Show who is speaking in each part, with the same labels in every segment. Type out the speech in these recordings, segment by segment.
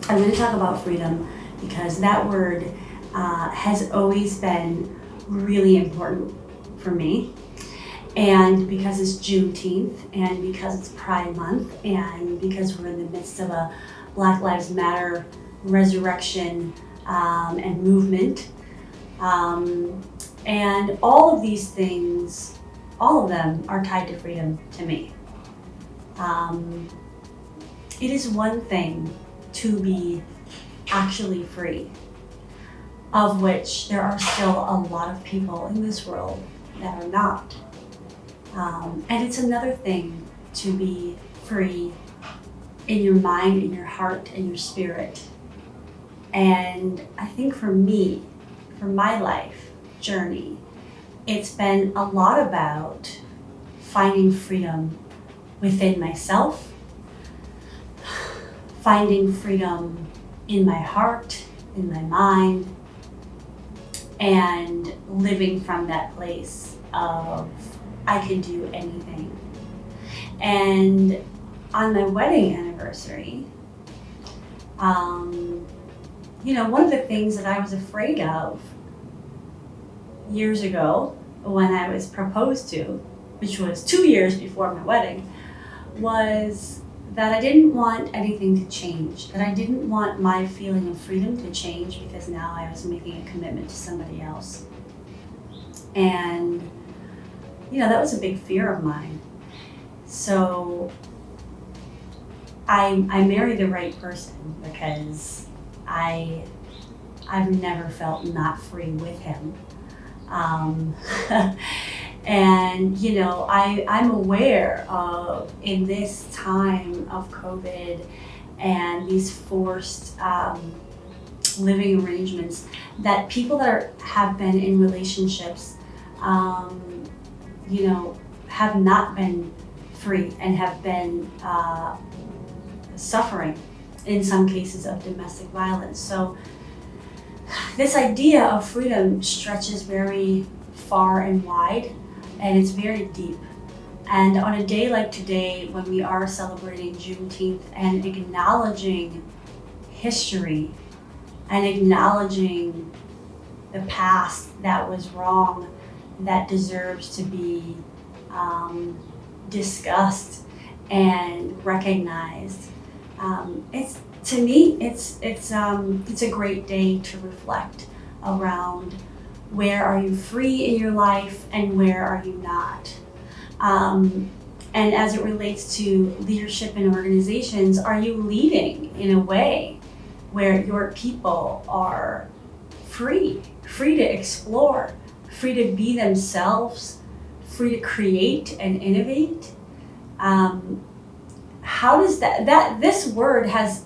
Speaker 1: I'm going to talk about freedom because that word has always been really important for me. And because it's Juneteenth, and because it's Pride Month, and because we're in the midst of a Black Lives Matter resurrection and movement. And all of these things, all of them are tied to freedom to me. It is one thing to be actually free, of which there are still a lot of people in this world that are not. And it's another thing to be free in your mind, in your heart, and your spirit. And I think for me, for my life journey, it's been a lot about finding freedom within myself, finding freedom in my heart, in my mind, and living from that place of I can do anything. And on my wedding anniversary, one of the things that I was afraid of years ago when I was proposed to, which was 2 years before my wedding, was that I didn't want anything to change, that I didn't want my feeling of freedom to change because now I was making a commitment to somebody else. And, that was a big fear of mine. So I married the right person because I've never felt not free with him. And, I'm aware of, in this time of COVID and these forced living arrangements, that people that have been in relationships, have not been free and have been suffering, in some cases, of domestic violence. So this idea of freedom stretches very far and wide, and it's very deep. And on a day like today, when we are celebrating Juneteenth and acknowledging history and acknowledging the past that was wrong, that deserves to be discussed and recognized, to me, it's a great day to reflect around where are you free in your life and where are you not. And as it relates to leadership in organizations, are you leading in a way where your people are free to explore, free to be themselves, free to create and innovate? How does that this word has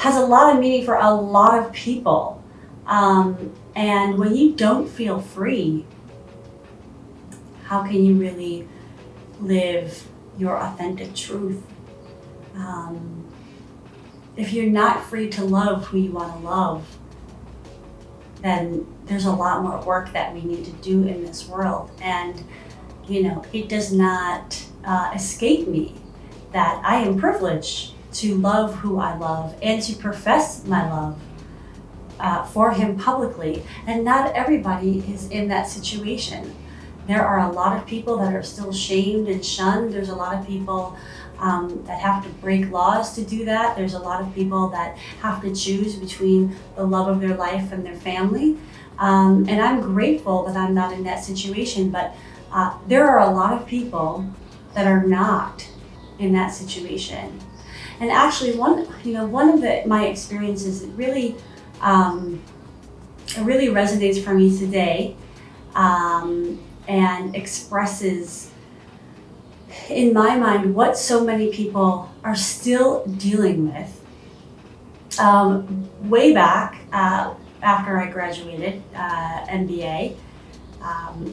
Speaker 1: a lot of meaning for a lot of people. And when you don't feel free, how can you really live your authentic truth? If you're not free to love who you want to love, then there's a lot more work that we need to do in this world. And, it does not escape me that I am privileged to love who I love and to profess my love for him publicly. And not everybody is in that situation. There are a lot of people that are still shamed and shunned. There's a lot of people that have to break laws to do that. There's a lot of people that have to choose between the love of their life and their family. And I'm grateful that I'm not in that situation, but there are a lot of people that are not in that situation. And actually, one of my experiences, it really resonates for me today, and expresses, in my mind, what so many people are still dealing with. Way back after I graduated MBA,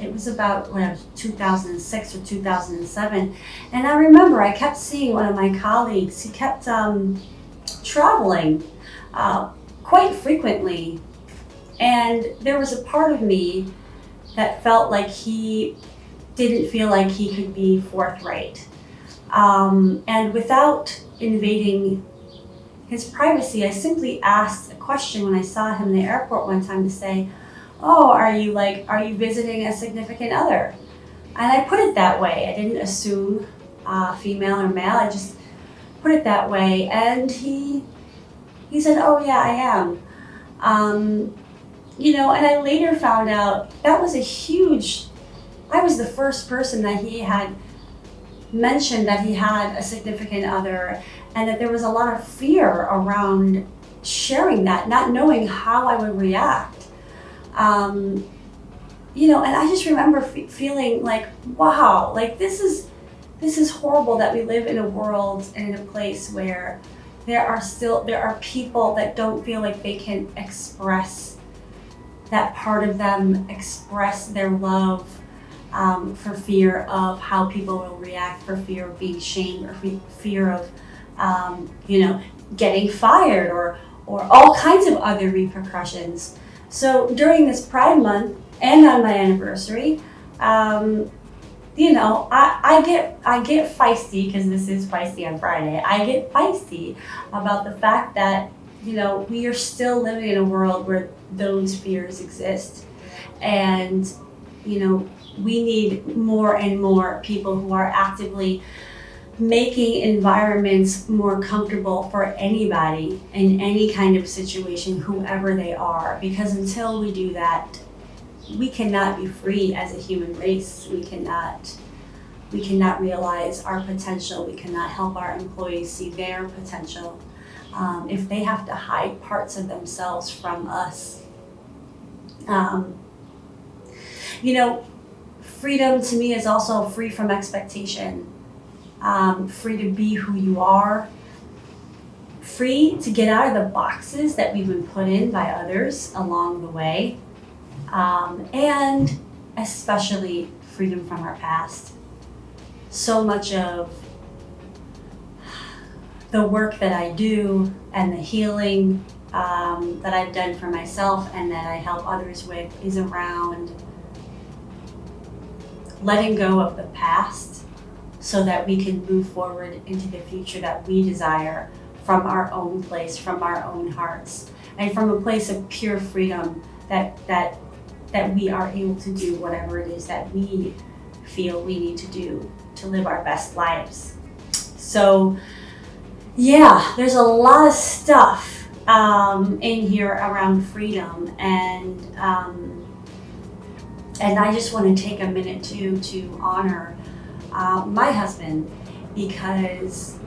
Speaker 1: it was about 2006 or 2007, and I remember I kept seeing one of my colleagues. He kept traveling quite frequently, and there was a part of me that felt like he didn't feel like he could be forthright, and without invading his privacy, I simply asked a question when I saw him in the airport one time to say, "Oh, are you visiting a significant other?" And I put it that way. I didn't assume female or male. I just put it that way. And he said, "Oh yeah, I am." And I later found out that was I was the first person that he had mentioned that he had a significant other, and that there was a lot of fear around sharing that, not knowing how I would react. And I just remember feeling like, wow, like this is horrible that we live in a world and in a place where there are people that don't feel like they can express that part of them, express their love, for fear of how people will react, for fear of being shamed, or fear of getting fired, or all kinds of other repercussions. So during this Pride Month and on my anniversary, I get feisty, because this is Feisty on Friday. I get feisty about the fact that we are still living in a world where those fears exist, and we need more and more people who are actively making environments more comfortable for anybody in any kind of situation, whoever they are. Because until we do that, we cannot be free as a human race. We cannot realize our potential. We cannot help our employees see their potential if they have to hide parts of themselves from us. Freedom to me is also free from expectation, free to be who you are, free to get out of the boxes that we've been put in by others along the way, and especially freedom from our past. So much of the work that I do and the healing that I've done for myself and that I help others with is around letting go of the past so that we can move forward into the future that we desire, from our own place, from our own hearts, and from a place of pure freedom that we are able to do whatever it is that we feel we need to do to live our best lives. So yeah, there's a lot of stuff in here around freedom, and I just want to take a minute to honor my husband, because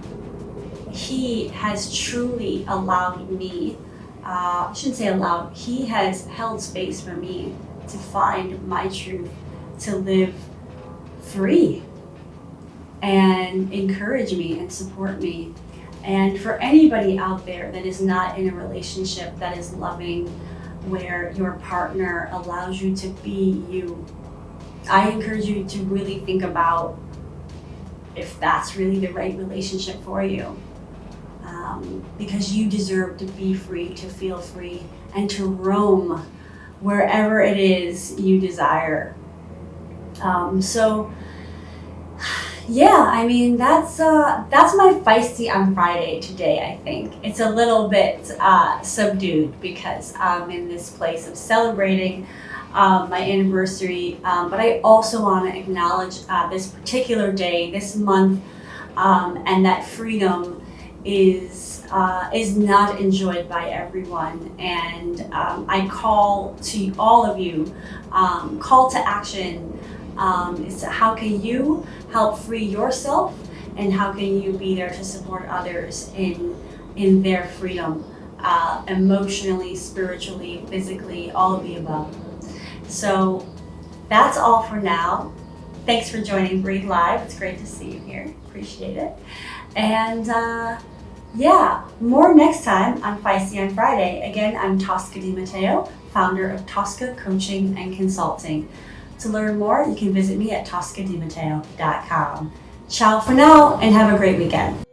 Speaker 1: he has truly allowed me, I shouldn't say allowed, he has held space for me to find my truth, to live free, and encourage me and support me. And for anybody out there that is not in a relationship that is loving, where your partner allows you to be you, I encourage you to really think about if that's really the right relationship for you. Because you deserve to be free, to feel free, and to roam wherever it is you desire. Yeah, I mean, that's my Feisty on Friday today, I think. It's a little bit subdued because I'm in this place of celebrating my anniversary, but I also want to acknowledge this particular day, this month, and that freedom is not enjoyed by everyone. And I call to all of you, call to action, is to how can you help free yourself, and how can you be there to support others in their freedom, emotionally, spiritually, physically, all of the above. So that's all for now. Thanks for joining Breathe Live. It's great to see you here. Appreciate it. And yeah, more next time on Feisty on Friday. Again, I'm Tosca DiMatteo, founder of Tosca Coaching and Consulting. To learn more, you can visit me at toscadimatteo.com. Ciao for now, and have a great weekend.